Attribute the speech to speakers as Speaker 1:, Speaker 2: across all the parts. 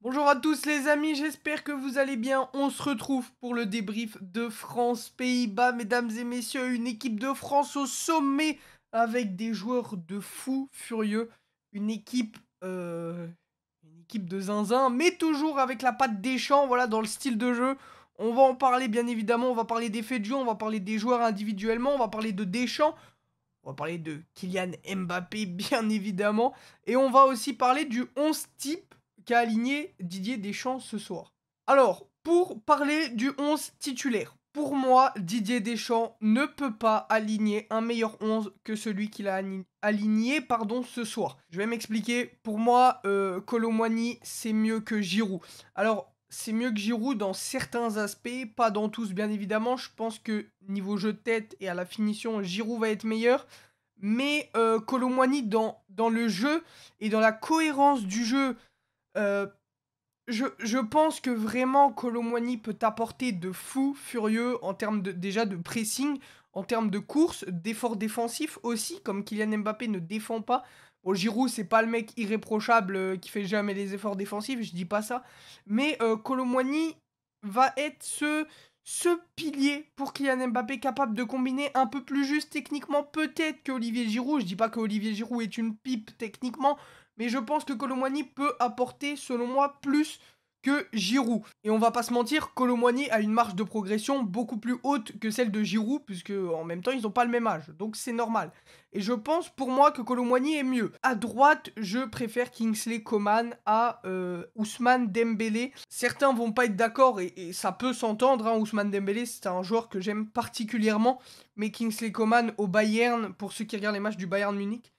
Speaker 1: Bonjour à tous les amis, j'espère que vous allez bien. On se retrouve pour le débrief de France-Pays-Bas, mesdames et messieurs. Une équipe de France au sommet avec des joueurs de fous furieux. Une équipe, une équipe de zinzin, mais toujours avec la patte Deschamps, voilà, dans le style de jeu. On va en parler bien évidemment, on va parler des faits de jeu, on va parler des joueurs individuellement, on va parler de Deschamps. On va parler de Kylian Mbappé, bien évidemment. Et on va aussi parler du 11 type qu'a aligné Didier Deschamps ce soir. Alors, pour parler du 11 titulaire, pour moi, Didier Deschamps ne peut pas aligner un meilleur 11 que celui qu'il a aligné ce soir. Je vais m'expliquer. Pour moi, Kolo Muani, c'est mieux que Giroud. Alors, c'est mieux que Giroud dans certains aspects, pas dans tous bien évidemment. Je pense que niveau jeu de tête et à la finition, Giroud va être meilleur. Mais Kolo Muani dans le jeu et dans la cohérence du jeu, euh, je pense que vraiment Kolo Muani peut apporter de fou furieux en termes déjà de pressing, en termes de course, d'efforts défensifs aussi, comme Kylian Mbappé ne défend pas. Bon, Giroud, c'est pas le mec irréprochable qui fait jamais les efforts défensifs, je dis pas ça. Mais Kolo Muani va être ce pilier pour Kylian Mbappé capable de combiner un peu plus juste techniquement peut-être que Olivier Giroud. Je dis pas que Olivier Giroud est une pipe techniquement, mais je pense que Kolo Muani peut apporter, selon moi, plus que Giroud. Et on va pas se mentir, Kolo Muani a une marge de progression beaucoup plus haute que celle de Giroud, puisque en même temps, ils ont pas le même âge, donc c'est normal. Et je pense pour moi que Kolo Muani est mieux. À droite, je préfère Kingsley Coman à Ousmane Dembélé. Certains vont pas être d'accord et ça peut s'entendre, hein. Ousmane Dembélé, c'est un joueur que j'aime particulièrement, mais Kingsley Coman au Bayern, pour ceux qui regardent les matchs du Bayern Munich,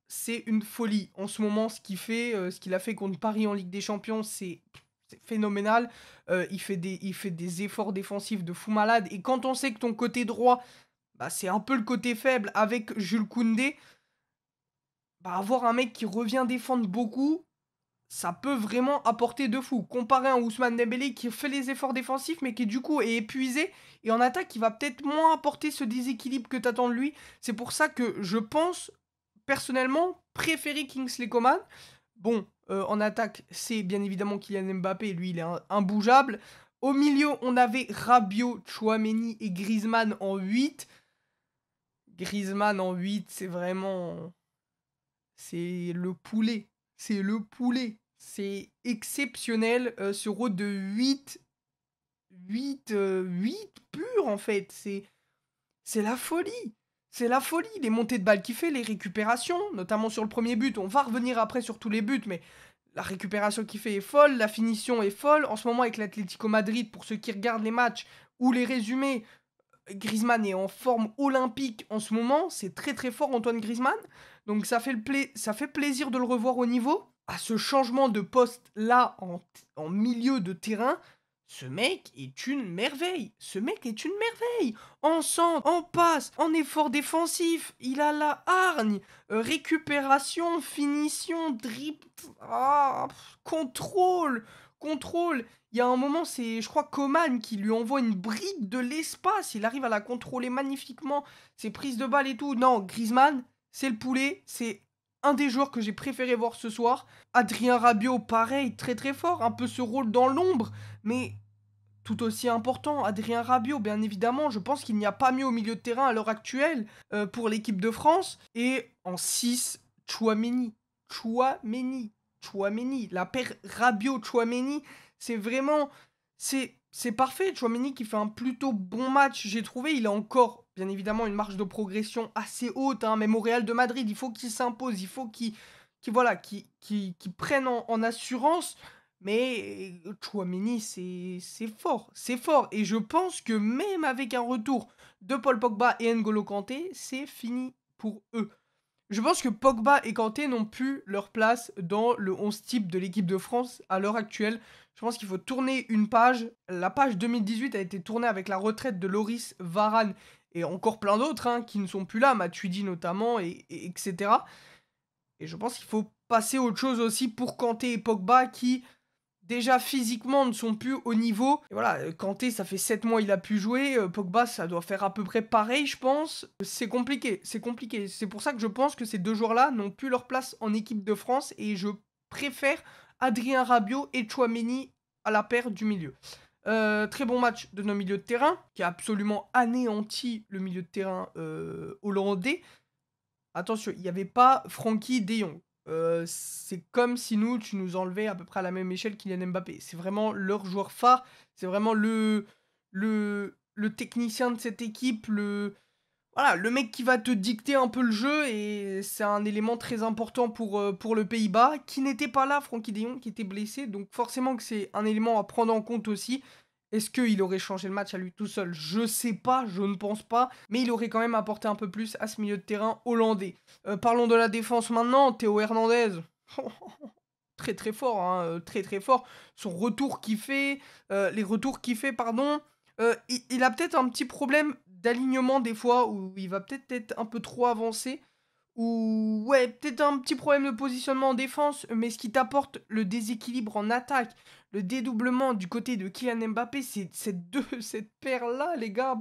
Speaker 1: c'est une folie. En ce moment, ce qu'il a fait contre Paris en Ligue des Champions, c'est phénoménal. Il fait des efforts défensifs de fou malade. Et quand on sait que ton côté droit, bah, c'est un peu le côté faible avec Jules Koundé, bah, avoir un mec qui revient défendre beaucoup, ça peut vraiment apporter de fou. Comparé à un Ousmane Dembélé qui fait les efforts défensifs, mais qui du coup est épuisé. Et en attaque, il va peut-être moins apporter ce déséquilibre que t'attends de lui. C'est pour ça que je pense personnellement préférer Kingsley Coman. Bon, en attaque, c'est bien évidemment Kylian Mbappé, lui il est imbougeable. Au milieu, on avait Rabiot, Chouameni et Griezmann en 8. Griezmann en 8, c'est vraiment... C'est le poulet. C'est le poulet. C'est exceptionnel, ce rôle de 8 pur en fait. C'est la folie. C'est la folie, les montées de balles qu'il fait, les récupérations, notamment sur le premier but. On va revenir après sur tous les buts, mais la récupération qu'il fait est folle, la finition est folle. En ce moment, avec l'Atlético Madrid, pour ceux qui regardent les matchs ou les résumés, Griezmann est en forme olympique en ce moment. C'est très très fort, Antoine Griezmann. Donc ça fait plaisir de le revoir au niveau. À ce changement de poste là en milieu de terrain, ce mec est une merveille. Ce mec est une merveille. En centre, en passe, en effort défensif, il a la hargne, récupération, finition, drip, contrôle, contrôle. Il y a un moment, c'est, je crois, Coman qui lui envoie une brique de l'espace. Il arrive à la contrôler magnifiquement. Ses prises de balles et tout. Non, Griezmann, c'est le poulet. C'est un des joueurs que j'ai préféré voir ce soir. Adrien Rabiot, pareil, très très fort. Un peu ce rôle dans l'ombre, mais tout aussi important. Adrien Rabiot, bien évidemment. Je pense qu'il n'y a pas mieux au milieu de terrain à l'heure actuelle pour l'équipe de France. Et en 6, Chouameni. Chouameni. Chouameni. La paire Rabiot-Chouameni, c'est vraiment... C'est parfait. Chouameni qui fait un plutôt bon match, j'ai trouvé. Il a encore, bien évidemment, une marge de progression assez haute. Hein. Même au Real de Madrid, il faut qu'il s'impose. Il faut qu'il prenne en assurance. Mais Chouameni, c'est fort. C'est fort. Et je pense que même avec un retour de Paul Pogba et N'Golo Kanté, c'est fini pour eux. Je pense que Pogba et Kanté n'ont plus leur place dans le 11 type de l'équipe de France à l'heure actuelle. Je pense qu'il faut tourner une page. La page 2018 a été tournée avec la retraite de Loris, Varane et encore plein d'autres hein, qui ne sont plus là, Matuidi notamment, etc. Et je pense qu'il faut passer à autre chose aussi pour Kanté et Pogba qui, déjà physiquement, ne sont plus au niveau. Et voilà, Kanté, ça fait 7 mois il a pu jouer. Pogba, ça doit faire à peu près pareil, je pense. C'est compliqué, c'est compliqué. C'est pour ça que je pense que ces deux joueurs-là n'ont plus leur place en équipe de France et je préfère Adrien Rabiot et Tchouaméni à la paire du milieu. Très bon match de nos milieux de terrain, qui a absolument anéanti le milieu de terrain hollandais. Attention, il n'y avait pas Frenkie de Jong. C'est comme si tu nous enlevais à peu près à la même échelle Kylian Mbappé. C'est vraiment leur joueur phare, c'est vraiment le technicien de cette équipe, voilà, le mec qui va te dicter un peu le jeu, et c'est un élément très important pour le Pays-Bas, qui n'était pas là, Frenkie de Jong, qui était blessé, donc forcément que c'est un élément à prendre en compte aussi. Est-ce qu'il aurait changé le match à lui tout seul? Je sais pas, je ne pense pas, mais il aurait quand même apporté un peu plus à ce milieu de terrain hollandais. Parlons de la défense maintenant, Théo Hernandez. Très très fort, hein, très très fort. Son retour qu'il fait, les retours qu'il fait, pardon. Il a peut-être un petit problème d'alignement des fois, où il va peut-être être un peu trop avancé, ou ouais, peut-être un petit problème de positionnement en défense, mais ce qui t'apporte le déséquilibre en attaque, le dédoublement du côté de Kylian Mbappé, c'est cette paire-là, les gars.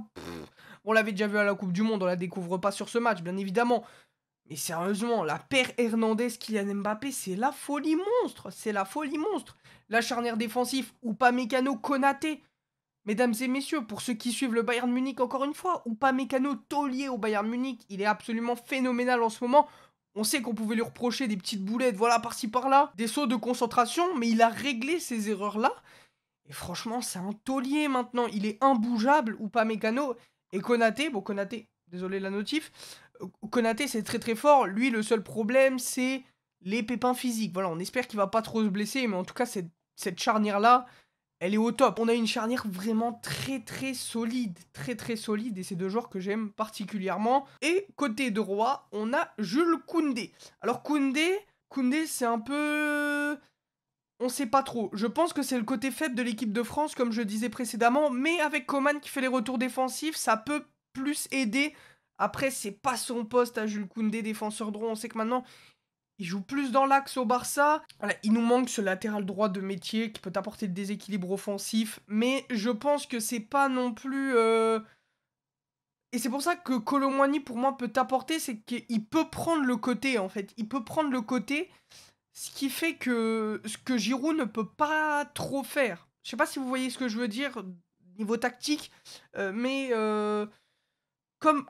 Speaker 1: On l'avait déjà vu à la Coupe du Monde, on la découvre pas sur ce match, bien évidemment. Mais sérieusement, la paire Hernandez-Kylian Mbappé, c'est la folie monstre. C'est la folie monstre. La charnière défensive, Upamecano, Konaté. Mesdames et messieurs, pour ceux qui suivent le Bayern Munich encore une fois, Upamecano, taulier au Bayern Munich, il est absolument phénoménal en ce moment. On sait qu'on pouvait lui reprocher des petites boulettes, voilà, par-ci par-là, des sauts de concentration, mais il a réglé ces erreurs-là. Et franchement, c'est un taulier maintenant. Il est imbougeable, Upamecano. Et Konaté, bon, Konaté, désolé la notif. Konaté, c'est très très fort. Lui, le seul problème, c'est les pépins physiques. Voilà, on espère qu'il va pas trop se blesser, mais en tout cas, cette charnière-là, elle est au top. On a une charnière vraiment très très solide. Très très solide, et c'est deux joueurs que j'aime particulièrement. Et côté de Roi, on a Jules Koundé. Alors Koundé, c'est un peu... On sait pas trop. Je pense que c'est le côté faible de l'équipe de France, comme je disais précédemment, mais avec Coman qui fait les retours défensifs, ça peut plus aider. Après, c'est pas son poste à Jules Koundé, défenseur droit. On sait que maintenant, il joue plus dans l'axe au Barça. Voilà, il nous manque ce latéral droit de métier qui peut apporter le déséquilibre offensif, mais je pense que c'est pas non plus... Et c'est pour ça que Kolo Muani, pour moi, peut apporter, c'est qu'il peut prendre le côté, en fait. Il peut prendre le côté... Ce qui fait que ce que Giroud ne peut pas trop faire. Je sais pas si vous voyez ce que je veux dire niveau tactique, mais comme,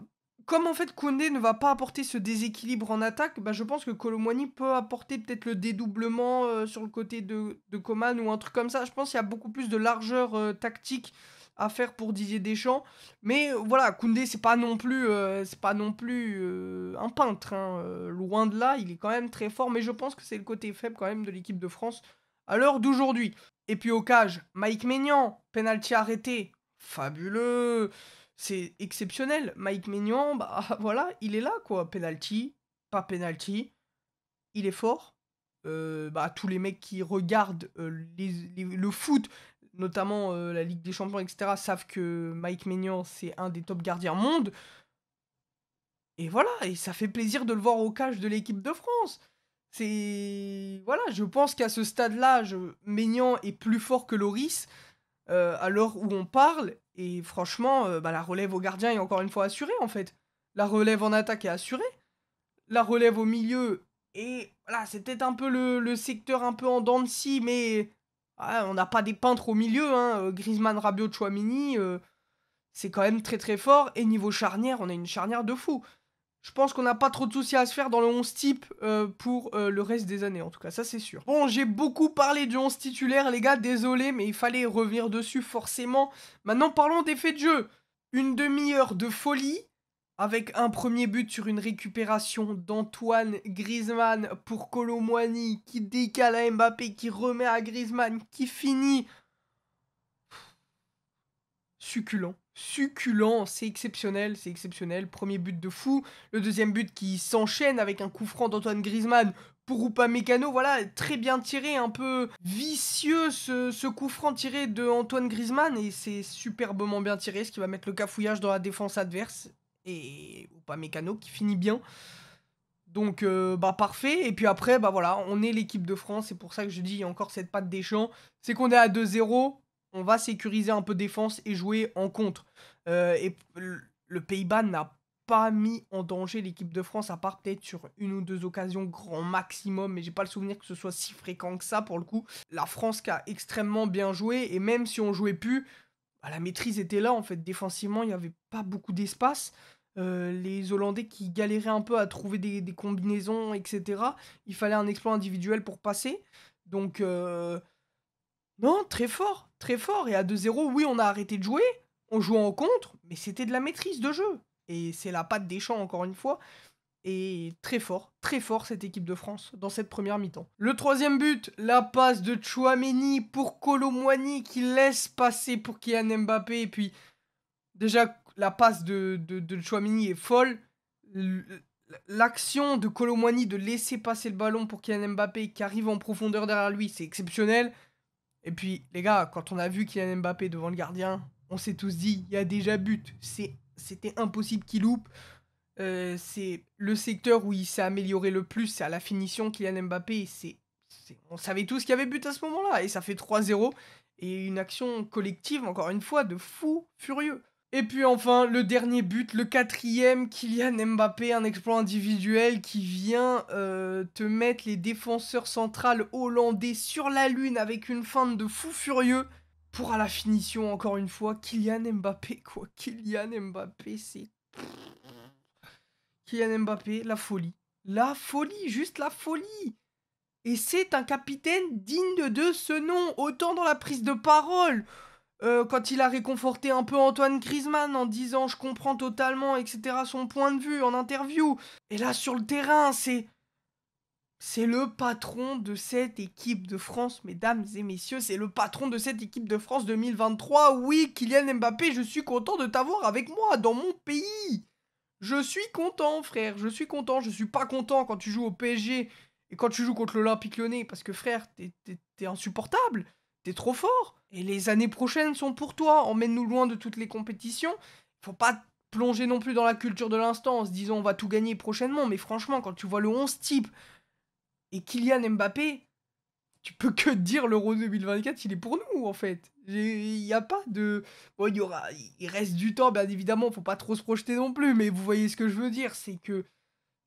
Speaker 1: comme en fait Koundé ne va pas apporter ce déséquilibre en attaque, bah, je pense que Kolo Muani peut apporter peut-être le dédoublement sur le côté de Coman ou un truc comme ça. Je pense qu'il y a beaucoup plus de largeur tactique à faire pour Didier Deschamps. Mais voilà, Koundé, c'est pas non plus un peintre, hein, loin de là, il est quand même très fort, mais je pense que c'est le côté faible quand même de l'équipe de France à l'heure d'aujourd'hui. Et puis au cage, Mike Maignan, penalty arrêté, fabuleux, c'est exceptionnel. Mike Maignan, bah voilà, il est là quoi, penalty, pas penalty, il est fort. Bah, tous les mecs qui regardent le foot, notamment la Ligue des Champions, etc., savent que Mike Maignan, c'est un des top gardiens monde. Et voilà, et ça fait plaisir de le voir au cage de l'équipe de France. C'est... Voilà, je pense qu'à ce stade-là, Maignan est plus fort que Loris, à l'heure où on parle. Et franchement, bah, la relève au gardien est encore une fois assurée, en fait. La relève en attaque est assurée. La relève au milieu, et voilà, c'est peut-être un peu le secteur un peu en dents de scie, mais on n'a pas des peintres au milieu, hein. Griezmann, Rabiot, Tchouaméni, c'est quand même très très fort. Et niveau charnière, on a une charnière de fou. Je pense qu'on n'a pas trop de soucis à se faire dans le 11 type pour le reste des années, en tout cas, ça c'est sûr. Bon, j'ai beaucoup parlé du 11 titulaire, les gars, désolé, mais il fallait revenir dessus forcément. Maintenant, parlons des faits de jeu. Une demi-heure de folie, avec un premier but sur une récupération d'Antoine Griezmann pour Kolo Muani, qui décale à Mbappé, qui remet à Griezmann, qui finit... Succulent. Succulent, c'est exceptionnel, c'est exceptionnel. Premier but de fou. Le deuxième but qui s'enchaîne avec un coup franc d'Antoine Griezmann pour Upamecano. Voilà, très bien tiré, un peu vicieux ce coup franc tiré de Antoine Griezmann. Et c'est superbement bien tiré, ce qui va mettre le cafouillage dans la défense adverse. Et Upamecano qui finit bien. Donc, bah parfait. Et puis après, bah voilà, on est l'équipe de France. C'est pour ça que je dis, il y a encore cette patte Deschamps. C'est qu'on est à 2-0. On va sécuriser un peu défense et jouer en contre. Et le Pays-Bas n'a pas mis en danger l'équipe de France, à part peut-être sur une ou deux occasions grand maximum, mais j'ai pas le souvenir que ce soit si fréquent que ça pour le coup. La France qui a extrêmement bien joué, et même si on jouait plus, bah, la maîtrise était là en fait. Défensivement, il n'y avait pas beaucoup d'espace. Les Hollandais qui galéraient un peu à trouver des combinaisons, etc. Il fallait un exploit individuel pour passer. Donc, non, très fort, très fort. Et à 2-0, oui, on a arrêté de jouer, on jouait en contre, mais c'était de la maîtrise de jeu. Et c'est la patte Deschamps, encore une fois. Et très fort cette équipe de France dans cette première mi-temps. Le troisième but, la passe de Tchouaméni pour Kolo Muani qui laisse passer pour Kylian Mbappé. Et puis, déjà, la passe de Tchouaméni est folle. L'action de Kolo Muani de laisser passer le ballon pour Kylian Mbappé qui arrive en profondeur derrière lui, c'est exceptionnel. Et puis, les gars, quand on a vu Kylian Mbappé devant le gardien, on s'est tous dit, il y a déjà but. C'était impossible qu'il loupe. C'est le secteur où il s'est amélioré le plus, c'est à la finition. Kylian Mbappé, on savait tous qu'il y avait but à ce moment-là. Et ça fait 3-0. Et une action collective, encore une fois, de fou furieux. Et puis enfin, le dernier but, le quatrième, Kylian Mbappé, un exploit individuel qui vient te mettre les défenseurs centrales hollandais sur la lune avec une feinte de fou furieux. Pour à la finition, encore une fois, Kylian Mbappé, quoi. Kylian Mbappé, c'est... Kylian Mbappé, la folie. La folie, juste la folie. Et c'est un capitaine digne de ce nom, autant dans la prise de parole, quand il a réconforté un peu Antoine Griezmann en disant « je comprends totalement », etc., son point de vue en interview. Et là, sur le terrain, c'est le patron de cette équipe de France, mesdames et messieurs, c'est le patron de cette équipe de France 2023. Oui, Kylian Mbappé, je suis content de t'avoir avec moi, dans mon pays. Je suis content, frère, je suis content. Je suis pas content quand tu joues au PSG et quand tu joues contre l'Olympique Lyonnais, parce que frère, t'es insupportable, t'es trop fort. Et les années prochaines sont pour toi, emmène-nous loin de toutes les compétitions. Faut pas plonger non plus dans la culture de l'instant en se disant on va tout gagner prochainement, mais franchement, quand tu vois le 11 type et Kylian Mbappé, tu peux que dire l'Euro 2024, il est pour nous, en fait. Il n'y a pas de... Bon, il reste du temps, bien évidemment, faut pas trop se projeter non plus, mais vous voyez ce que je veux dire, c'est que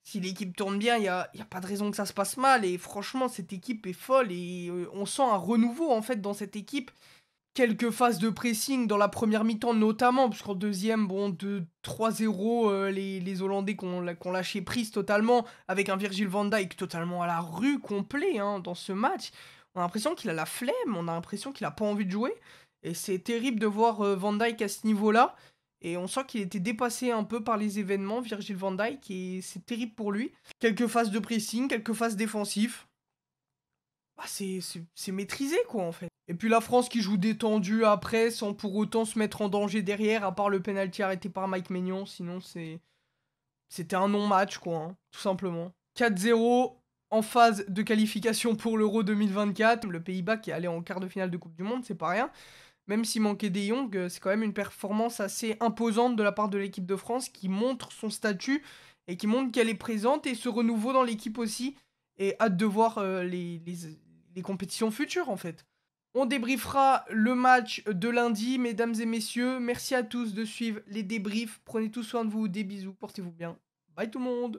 Speaker 1: si l'équipe tourne bien, il y a pas de raison que ça se passe mal, et franchement, cette équipe est folle, et on sent un renouveau, en fait, dans cette équipe. Quelques phases de pressing dans la première mi-temps notamment, parce qu'en deuxième, bon, 3-0, les Hollandais qu'on lâché prise totalement, avec un Virgil van Dijk totalement à la rue complet hein, dans ce match. On a l'impression qu'il a la flemme, on a l'impression qu'il a pas envie de jouer, et c'est terrible de voir Van Dijk à ce niveau-là, et on sent qu'il était dépassé un peu par les événements, Virgil van Dijk, et c'est terrible pour lui. Quelques phases de pressing, quelques phases défensives, bah, c'est maîtrisé quoi en fait. Et puis la France qui joue détendu après sans pour autant se mettre en danger derrière, à part le penalty arrêté par Mike Maignan, sinon c'était un non-match quoi, hein, tout simplement. 4-0 en phase de qualification pour l'Euro 2024. Le Pays-Bas qui est allé en quart de finale de Coupe du Monde, c'est pas rien. Même s'il manquait De Jong, c'est quand même une performance assez imposante de la part de l'équipe de France qui montre son statut et qui montre qu'elle est présente et ce renouveau dans l'équipe aussi. Et hâte de voir les compétitions futures en fait. On débriefera le match de lundi, mesdames et messieurs. Merci à tous de suivre les débriefs. Prenez tout soin de vous, des bisous, portez-vous bien. Bye tout le monde.